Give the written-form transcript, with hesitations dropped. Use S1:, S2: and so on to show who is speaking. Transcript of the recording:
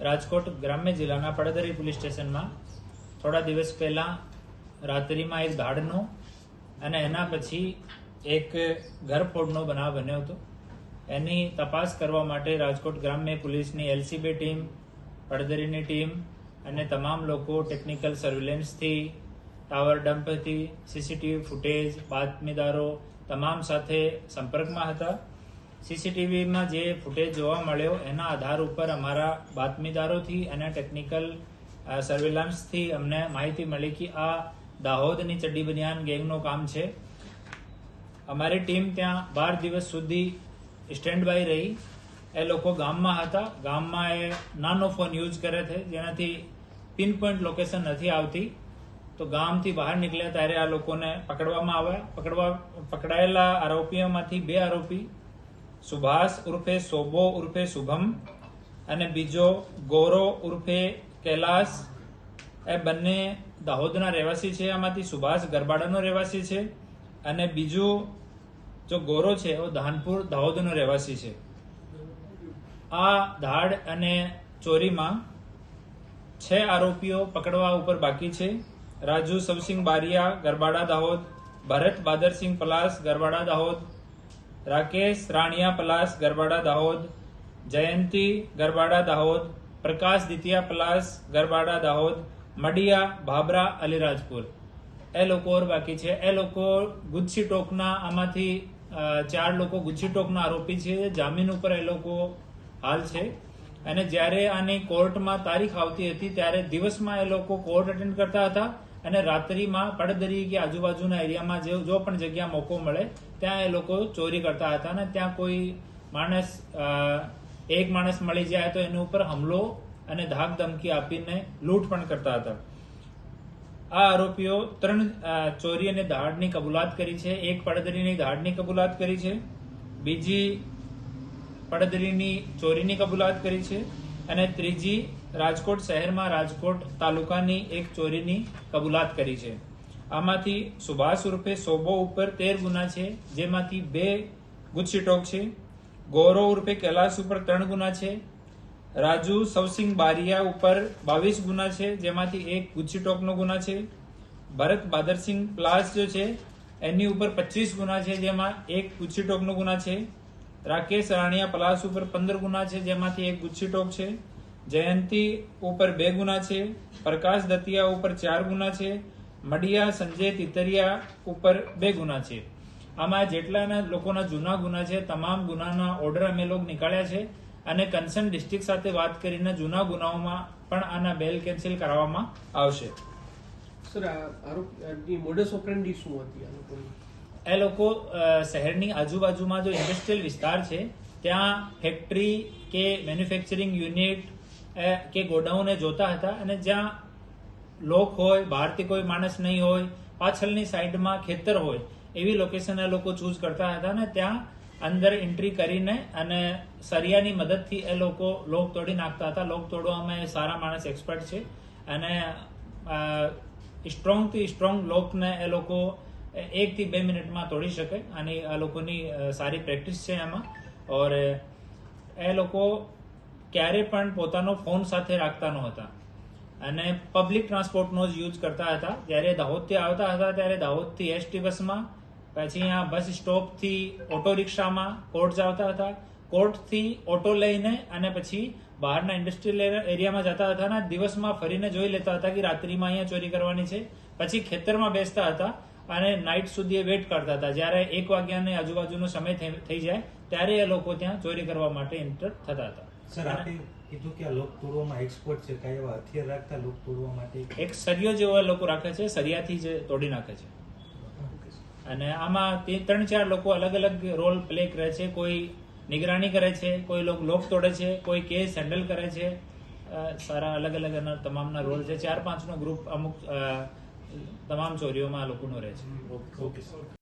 S1: રાજકોટ ગ્રામ્ય જિલ્લાના પડદરી પોલીસ સ્ટેશનમાં થોડા દિવસ પહેલા રાત્રિમાં એક દાડનો અને એના પછી એક ઘરફોડનો બનાવ બન્યો હતો. એની તપાસ કરવા માટે રાજકોટ ગ્રામ્ય પોલીસની એલસીબી ટીમ, પડદરીની ટીમ અને તમામ લોકો ટેકનિકલ સર્વેલન્સથી, ટાવર ડમ્પથી, સીસીટીવી ફૂટેજ, બાતમીદારો તમામ સાથે સંપર્કમાં હતા. સીસીટીવીમાં જે ફૂટેજ જોવા મળ્યો એના આધાર ઉપર અમારા બાતમીદારોથી અને ટેકનિકલ સર્વેલન્સથી અમને માહિતી મળી કે આ દાહોદની ચડ્ડી બનિયાન ગેંગનું કામ છે. અમારી ટીમ ત્યાં 12 દિવસ સુધી સ્ટેન્ડ બાય રહી. એ લોકો ગામમાં હતા. ગામમાં એ નાનો ફોન યુઝ કરે છે જેનાથી પિન પોઈન્ટ લોકેશન નથી આવતી. તો ગામથી બહાર નીકળ્યા ત્યારે આ લોકોને પકડવામાં આવ્યા. પકડાયેલા આરોપીઓમાંથી 2 આરોપી સુભાષ ઉર્ફે સોબો ઉર્ફે શુભમ અને બીજો ગૌરવ ઉર્ફે કૈલાસ, એ બંને દાહોદના રહેવાસી છે. આમાંથી સુભાષ ગરબાડાનો રહેવાસી છે અને બીજું જો ગૌરવ છે એ ધાનપુર દાહોદનો રહેવાસી છે. આ ધાડ અને ચોરીમાં 6 આરોપીઓ પકડવા ઉપર બાકી છે. રાજુ સવસિંહ બારિયા, ગરબાડા દાહોદ; ભરત બાદરસિંહ પલાસ, ગરબાડા દાહોદ; રાકેશ રાણિયા પલાસ, ગરબાડા દાહોદ; જયંતી, ગરબાડા દાહોદ; પ્રકાશ દિતિયા પલાસ, ગરબાડા દાહોદ; મડિયા ભાબરા અલીરાજપુર. એ લોકો ઓર બાકી છે. એ લોકો ગુજસી ટોકના, આમાંથી 4 લોકો ગુજસી ટોકના આરોપી છે. જામીન ઉપર એ લોકો હાલ છે. અને જ્યારે આની કોર્ટમાં તારીખ આવતી હતી ત્યારે દિવસમાં એ લોકો કોર્ટ અટેન્ડ કરતા હતા અને રાત્રિમાં પડદરી કે આજુબાજુના એરિયામાં જો પણ જગ્યા મોકો મળે ત્યાં એ લોકો ચોરી કરતા હતા. અને ત્યાં કોઈ એક માણસ મળી જાય તો એની ઉપર હુમલો અને ધાક ધમકી આપીને લૂંટ પણ કરતા હતા. આ આરોપીઓ 3 ચોરી અને દાડની કબૂલાત કરી છે. એક પડદરીની દાડની કબૂલાત કરી છે, બીજી પડદરીની ચોરીની કબૂલાત કરી છે અને ત્રીજી રાજકોટ શહેરમાં રાજકોટ તાલુકાની એક ચોરીની કબૂલાત કરી છે. આમાંથી સુભાષ ઉર્ફે સોબો ઉપર 13 ગુના છે, જેમાંથી 2 ગુજસી ટોક છે. ગૌરવ ઉર્ફે કૈલાસ ઉપર 3 ગુના છે. રાજુ સવસિંહ બારિયા ઉપર 22 ગુના છે, જેમાંથી 1 ગુજસી ટોકનો ગુના છે. ભરત બાદરસિંહ પ્લાસ જો છે એની ઉપર 25 ગુના છે, જેમાં 1 ગુજસી ટોકનો ગુના છે. રાકેશ રાણિયા પલાસ ઉપર 15 ગુના છે, જેમાંથી 1 ગુજસી ટોક છે. જયંતી ઉપર 2 ગુના છે. પ્રકાશ દતિયા ઉપર 4 ગુના છે. મડિયા સંજય તિતરિયા ઉપર 2 ગુના છે. આમાં જેટલાના લોકોના જૂના ગુના છે તમામ ગુનાના ઓર્ડર અમે લોકો નીકાળ્યા છે અને કન્સર્ન ડિસ્ટ્રિક્ટ સાથે વાત કરીને જૂના ગુનાઓમાં પણ આના બેલ કેન્સલ કરાવવામાં આવશે.
S2: સર, આરોપી મોડસ ઓપરેન્ડી શું હતી આ લોકોની?
S1: એ લોકો શહેરની આજુબાજુમાં જો ઇન્ડસ્ટ્રીયલ વિસ્તાર છે ત્યાં ફેક્ટરી કે મેન્યુફેક્ચરિંગ યુનિટ કે ગોડાઉન જોતા હતા અને જ્યાં લોક હોય, બહારથી કોઈ માણસ નહીં હોય, પાછળની સાઈડમાં ખેતર હોય એવી લોકેશન એ લોકો ચૂઝ કરતા હતા અને ત્યાં અંદર એન્ટ્રી કરીને અને સરિયાની મદદથી એ લોકો લોક તોડી નાખતા હતા. લોક તોડવામાં સારા માણસ એક્સપર્ટ છે અને સ્ટ્રોંગથી સ્ટ્રોંગ લોકને એ લોકો 1 થી 2 મિનિટમાં તોડી શકે અને આ લોકોની સારી પ્રેક્ટિસ છે એમાં. ઓર એ લોકો ક્યારે પણ પોતાનો ફોન સાથે રાખતા નહોતા અને પબ્લિક ટ્રાન્સપોર્ટનો જ યુઝ કરતા હતા. જ્યારે દાહોદથી આવતા હતા ત્યારે દાહોદથી એસટી બસમાં, પછી અહીંયા બસ સ્ટોપથી ઓટો રિક્ષામાં કોર્ટ આવતા હતા. કોર્ટથી ઓટો લઈને અને પછી બહારના ઇન્ડસ્ટ્રીયલ એરિયામાં જતા હતા અને દિવસમાં ફરીને જોઈ લેતા હતા કે રાત્રિમાં અહીંયા ચોરી કરવાની છે. પછી ખેતરમાં બેસતા હતા અને નાઇટ સુધી વેટ કરતા હતા. જ્યારે 1 વાગ્યાની આજુબાજુનો સમય થઈ જાય ત્યારે એ લોકો ત્યાં ચોરી કરવા માટે એન્ટર થતા હતા.
S3: સર, આપે કીધું કે આ લોક તોડવામાં એક્સપર્ટ છે. કઈ એવા હથિયાર રાખતા લોક તોડવા માટે?
S1: એક સરિયો જેવા લોકો રાખે છે, સરિયાથી જ તોડી નાખે છે. અને આમાં 3-4 લોકો અલગ અલગ રોલ પ્લે કરે છે. કોઈ નિગરાની કરે છે, કોઈ લોક તોડે છે, કોઈ કેસ હેન્ડલ કરે છે. સારા અલગ અલગ તમામના રોલ છે. 4-5 નો ગ્રુપ અમુક તમામ ચોરીઓમાં આ લોકોનો રહે છે.
S3: Okay sir.